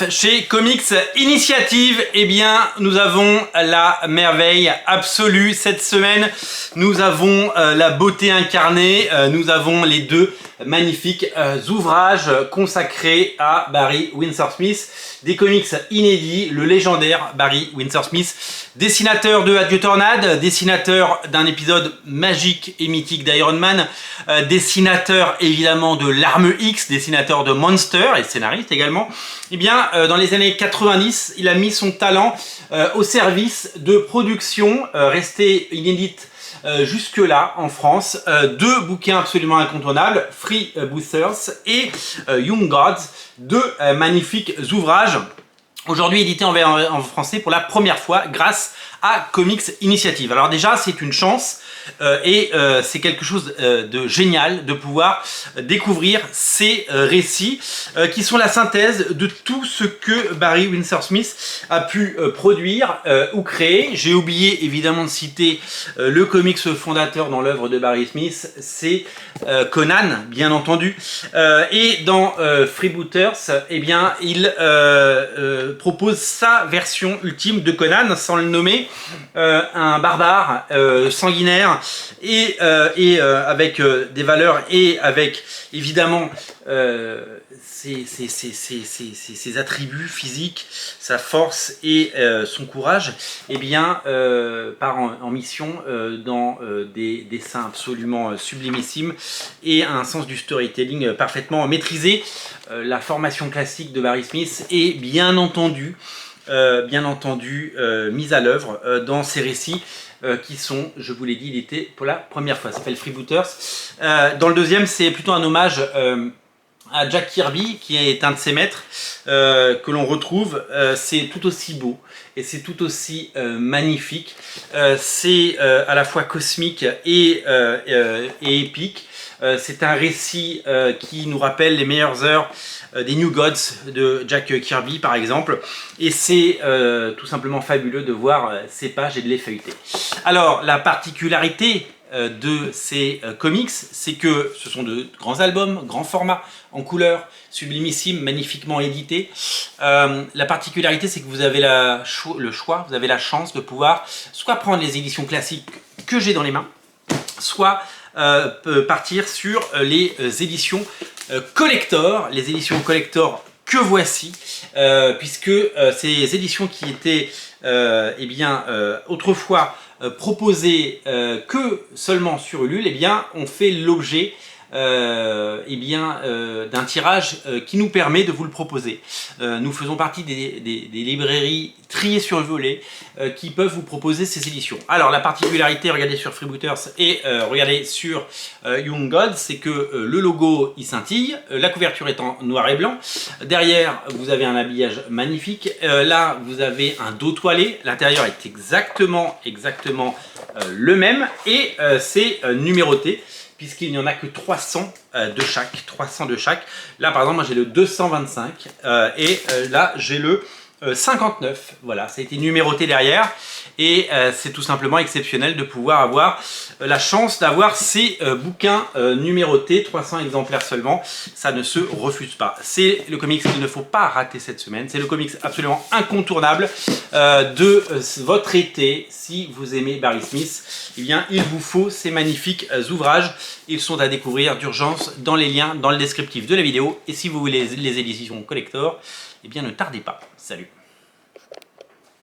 Chez Comics Initiative, eh bien, nous avons la merveille absolue cette semaine. Nous avons la beauté incarnée. Nous avons les deux magnifiques ouvrages consacrés à Barry Windsor Smith. Des comics inédits, le légendaire Barry Windsor Smith, dessinateur de Adieu Tornade, dessinateur d'un épisode magique et mythique d'Iron Man, dessinateur évidemment de l'Arme X, dessinateur de Monster et scénariste également. Eh bien, dans les années 90, il a mis son talent au service de productions restées inédites jusque-là en France. Deux bouquins absolument incontournables, Freebooters et Young Gods, deux magnifiques ouvrages. Aujourd'hui édité en français pour la première fois grâce à Comics Initiative. Alors déjà, c'est une chance et c'est quelque chose de génial de pouvoir découvrir ces récits qui sont la synthèse de tout ce que Barry Windsor Smith a pu produire ou créer. J'ai oublié évidemment de citer le comics fondateur dans l'œuvre de Barry Smith, c'est Conan, bien entendu. Et dans Freebooters, eh bien, il propose sa version ultime de Conan, sans le nommer, un barbare sanguinaire et avec des valeurs et avec évidemment ses attributs physiques, sa force et son courage, eh bien, part en mission dans des dessins absolument sublimissimes et un sens du storytelling parfaitement maîtrisé. La formation classique de Barry Smith est bien entendu mise à l'œuvre dans ces récits qui sont, je vous l'ai dit, édités pour la première fois. Ça s'appelle Freebooters. Dans le deuxième, c'est plutôt un hommage à Jack Kirby, qui est un de ses maîtres, que l'on retrouve. C'est tout aussi beau et c'est tout aussi magnifique. C'est à la fois cosmique et épique. C'est un récit qui nous rappelle les meilleures heures des New Gods de Jack Kirby par exemple, et c'est tout simplement fabuleux de voir ces pages et de les feuilleter. Alors la particularité de ces comics, c'est que ce sont de grands albums, grand format, en couleur, sublimissime, magnifiquement édité. La particularité, c'est que vous avez le choix, vous avez la chance de pouvoir soit prendre les éditions classiques que j'ai dans les mains, soit partir sur les éditions collector, les éditions collector que voici, puisque ces éditions qui étaient autrefois proposées que seulement sur Ulule, eh bien, ont fait l'objet d'un tirage qui nous permet de vous le proposer. Nous faisons partie des librairies triées sur le volet qui peuvent vous proposer ces éditions. Alors la particularité, regardez sur Freebooters et regardez sur Young Gods, c'est que le logo il scintille, la couverture est en noir et blanc, derrière vous avez un habillage magnifique, là vous avez un dos toilé, l'intérieur est exactement le même et c'est numéroté, puisqu'il n'y en a que 300 de chaque. Là, par exemple, moi j'ai le 225 et là j'ai le 59. Voilà, ça a été numéroté derrière et c'est tout simplement exceptionnel de pouvoir avoir la chance d'avoir ces bouquins numérotés, 300 exemplaires seulement. Ça ne se refuse pas. C'est le comics qu'il ne faut pas rater cette semaine. C'est le comics absolument incontournable de votre été. Si vous aimez Barry Smith, eh bien, il vous faut ces magnifiques ouvrages. Ils sont à découvrir d'urgence dans les liens, dans le descriptif de la vidéo. Et si vous voulez les éditions collector, eh bien, ne tardez pas. Salut!